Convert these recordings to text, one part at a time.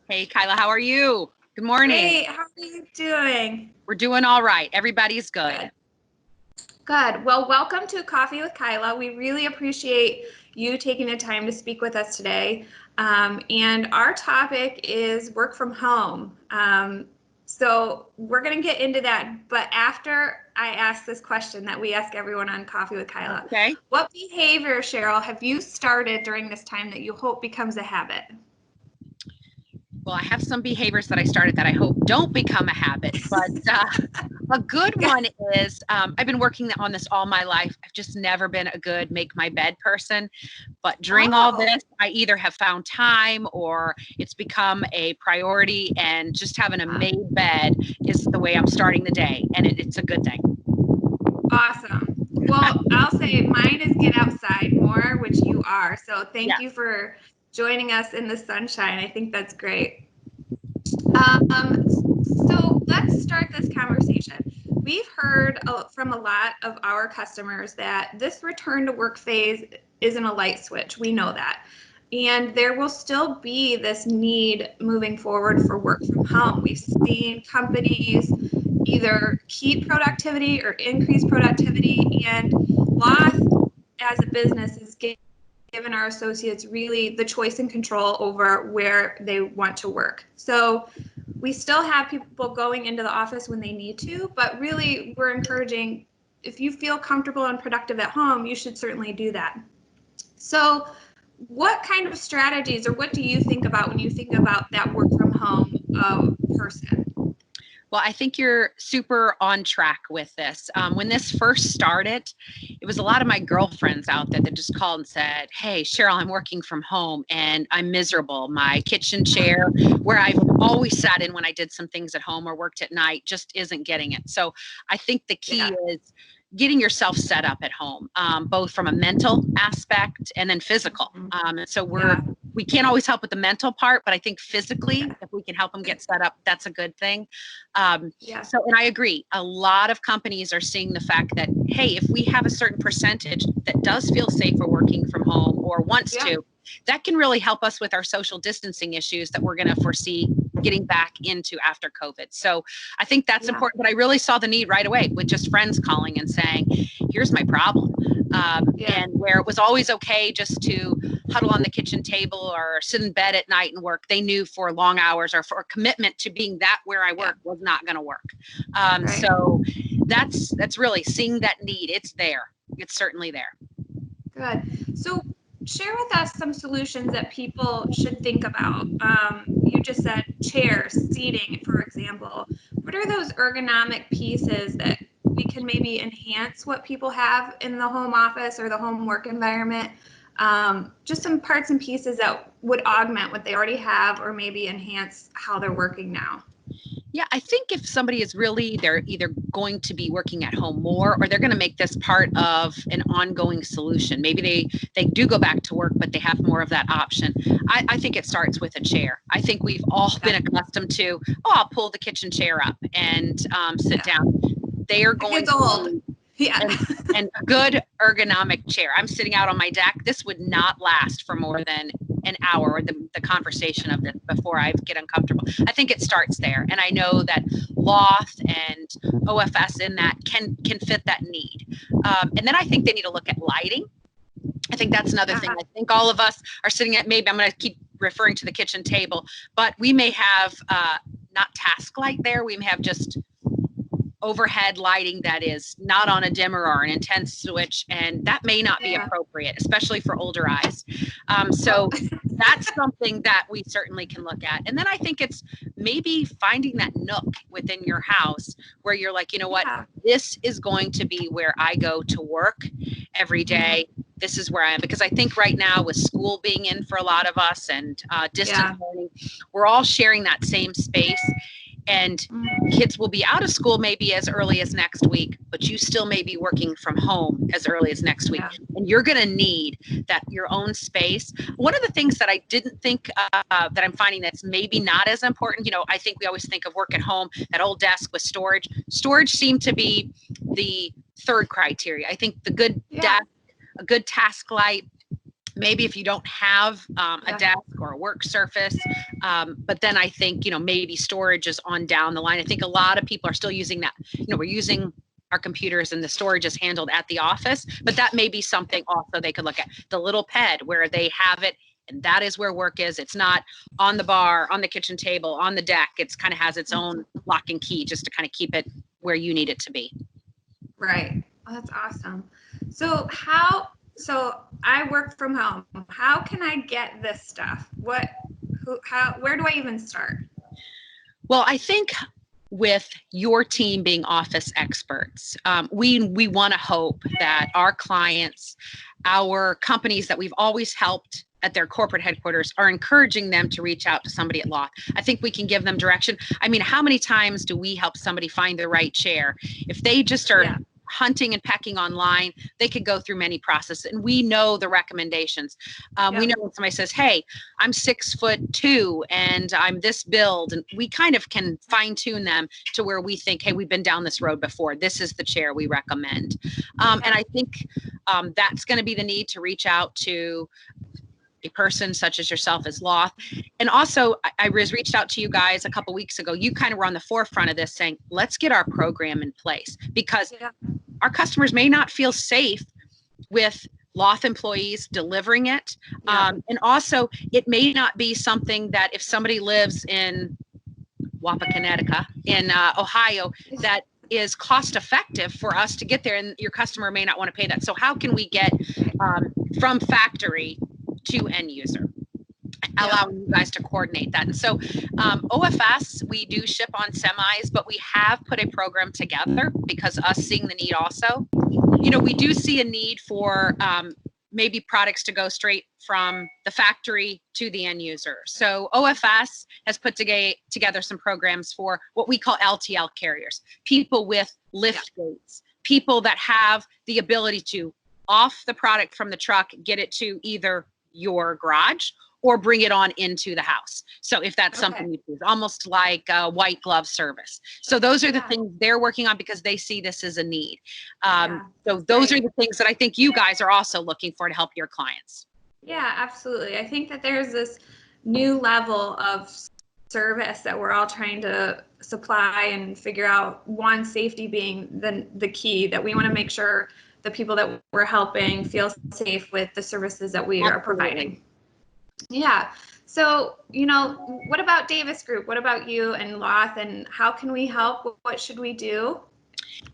Hey, Kyla, how are you? Good morning. Great. How are you doing? We're doing all right. Everybody's good. Good. Well, welcome to Coffee with Kyla. We really appreciate you taking the time to speak with us today. And our topic is work from home. So we're going to get into that. But after I ask this question that we ask everyone on Coffee with Kyla, Okay. What behavior, Cheryl, have you started during this time that you hope becomes a habit? Well, I have some behaviors that I started that I hope don't become a habit, but a good one is I've been working on this all my life. I've just never been a good make my bed person. But during all this, I either have found time or it's become a priority, and just having a made bed is the way I'm starting the day, and it's a good thing. Awesome. Well, I'll say mine is get outside more, which you are. So thank you for joining us in the sunshine. I think that's great. So let's start this conversation. We've heard from a lot of our customers that this return to work phase isn't a light switch. We know that. And there will still be this need moving forward for work from home. We've seen companies either keep productivity or increase productivity, and LOTH as a business is given our associates really the choice and control over where they want to work. So we still have people going into the office when they need to, but really we're encouraging, if you feel comfortable and productive at home, you should certainly do that. So what kind of strategies, or what do you think about when you think about that work from home person? Well, I think you're super on track with this. When this first started, it was a lot of my girlfriends out there that just called and said, "Hey, Cheryl, I'm working from home and I'm miserable. My kitchen chair, where I've always sat in when I did some things at home or worked at night, just isn't getting it." So I think the key is getting yourself set up at home, both from a mental aspect and then physical. So we can't always help with the mental part, but I think physically, if we can help them get set up, that's a good thing. So, and I agree, a lot of companies are seeing the fact that, hey, if we have a certain percentage that does feel safer working from home or wants to, that can really help us with our social distancing issues that we're going to foresee getting back into after COVID. So I think that's important. But I really saw the need right away with just friends calling and saying, here's my problem. And where it was always okay just to huddle on the kitchen table or sit in bed at night and work, they knew for long hours or for a commitment to being that where I work was not going to work. So that's really seeing that need. It's there. It's certainly there. Good. So share with us some solutions that people should think about. You just said chairs, seating, for example. What are those ergonomic pieces that we can maybe enhance what people have in the home office or the home work environment? Just some parts and pieces that would augment what they already have or maybe enhance how they're working now. Yeah, I think if somebody is really, they're either going to be working at home more or they're going to make this part of an ongoing solution. Maybe they do go back to work, but they have more of that option. I think it starts with a chair. I think we've all been accustomed to, I'll pull the kitchen chair up and sit down. They are going to and a good ergonomic chair. I'm sitting out on my deck. This would not last for more than an hour, or the conversation of this before I get uncomfortable. I think it starts there. And I know that LOTH and OFS in that can fit that need. And then I think they need to look at lighting. I think that's another thing. I think all of us are sitting at, maybe I'm going to keep referring to the kitchen table, but we may have not task light there. We may have just overhead lighting that is not on a dimmer or an intense switch, and that may not be appropriate, especially for older eyes. So that's something that we certainly can look at. And then I think it's maybe finding that nook within your house where you're like, you know what, this is going to be where I go to work every day. This is where I am. Because I think right now with school being in for a lot of us and distance learning, we're all sharing that same space. And kids will be out of school maybe as early as next week, but you still may be working from home as early as next week. And you're going to need that your own space. One of the things that I didn't think that I'm finding that's maybe not as important, you know, I think we always think of work at home, that old desk with storage. Storage seemed to be the third criteria. I think the good desk, a good task light, maybe if you don't have a desk or a work surface, but then I think, maybe storage is on down the line. I think a lot of people are still using that. We're using our computers and the storage is handled at the office, but that may be something also they could look at. The little ped where they have it, and that is where work is. It's not on the bar, on the kitchen table, on the deck. It's kind of has its own lock and key just to kind of keep it where you need it to be. Right. Oh, that's awesome. So I work from home. How can I get this stuff? Where do I even start? Well, I think with your team being office experts, we want to hope that our clients, our companies that we've always helped at their corporate headquarters are encouraging them to reach out to somebody at LOTH. I think we can give them direction. I mean, how many times do we help somebody find the right chair? If they just are hunting and pecking online, they could go through many processes, and we know the recommendations. We know when somebody says, hey, I'm 6'2" and I'm this build, and we kind of can fine tune them to where we think, hey, we've been down this road before. This is the chair we recommend. And I think that's going to be the need to reach out to a person such as yourself as LOTH. And also, I was reached out to you guys a couple weeks ago. You kind of were on the forefront of this saying, let's get our program in place, because our customers may not feel safe with LOTH employees delivering it. And also, it may not be something that if somebody lives in Wapakoneta, in Ohio, that is cost effective for us to get there, and your customer may not want to pay that. So how can we get from factory to end user, allowing you guys to coordinate that? And so OFS, we do ship on semis, but we have put a program together because us seeing the need also, we do see a need for maybe products to go straight from the factory to the end user. So OFS has put together some programs for what we call LTL carriers, people with lift gates, people that have the ability to off the product from the truck, get it to either your garage or bring it on into the house. So if that's something you choose, almost like a white glove service. So those are the things they're working on because they see this as a need. So those are the things that I think you guys are also looking for to help your clients. Yeah, absolutely. I think that there's this new level of service that we're all trying to supply and figure out, one, safety being the key, that we want to make sure the people that we're helping feel safe with the services that we are providing. Yeah. So, what about Davis Group? What about you and LOTH, and how can we help? What should we do?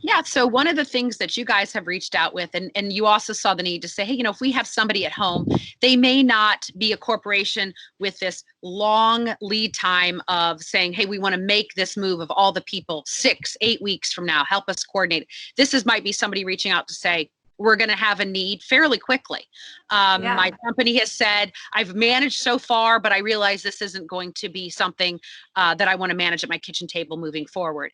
Yeah. So one of the things that you guys have reached out with, and you also saw the need to say, hey, if we have somebody at home, they may not be a corporation with this long lead time of saying, hey, we want to make this move of all the people 6-8 weeks from now, help us coordinate. This might be somebody reaching out to say, we're going to have a need fairly quickly. My company has said, I've managed so far, but I realize this isn't going to be something that I want to manage at my kitchen table moving forward.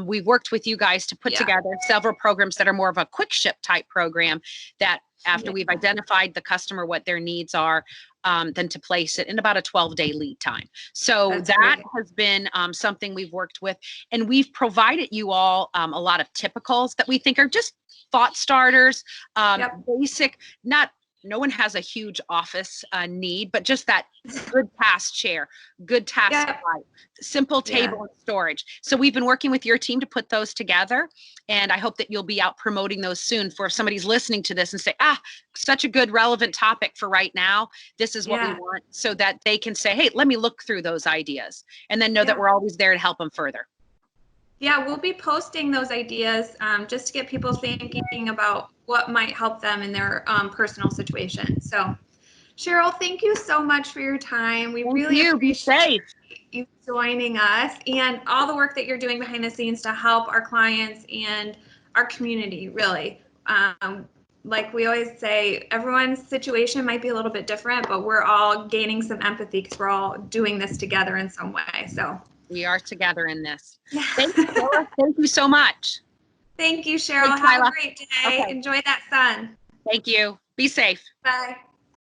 We've worked with you guys to put together several programs that are more of a quick ship type program that after we've identified the customer, what their needs are, then to place it in about a 12-day lead time. So that has been something we've worked with, and we've provided you all a lot of typicals that we think are just thought starters, basic, no one has a huge office need, but just that good task chair, good task light, simple table and storage. So we've been working with your team to put those together, and I hope that you'll be out promoting those soon for if somebody's listening to this and say, such a good relevant topic for right now. This is what we want, so that they can say, hey, let me look through those ideas, and then know that we're always there to help them further. Yeah, we'll be posting those ideas just to get people thinking about what might help them in their personal situation. So, Cheryl, thank you so much for your time. We really appreciate you joining us and all the work that you're doing behind the scenes to help our clients and our community, really. Like we always say, everyone's situation might be a little bit different, but we're all gaining some empathy because we're all doing this together in some way. So we are together in this. Thanks, Kyla. Thank you so much. Thank you, Cheryl. Have a great day. Enjoy that sun. Thank you. Be safe. Bye.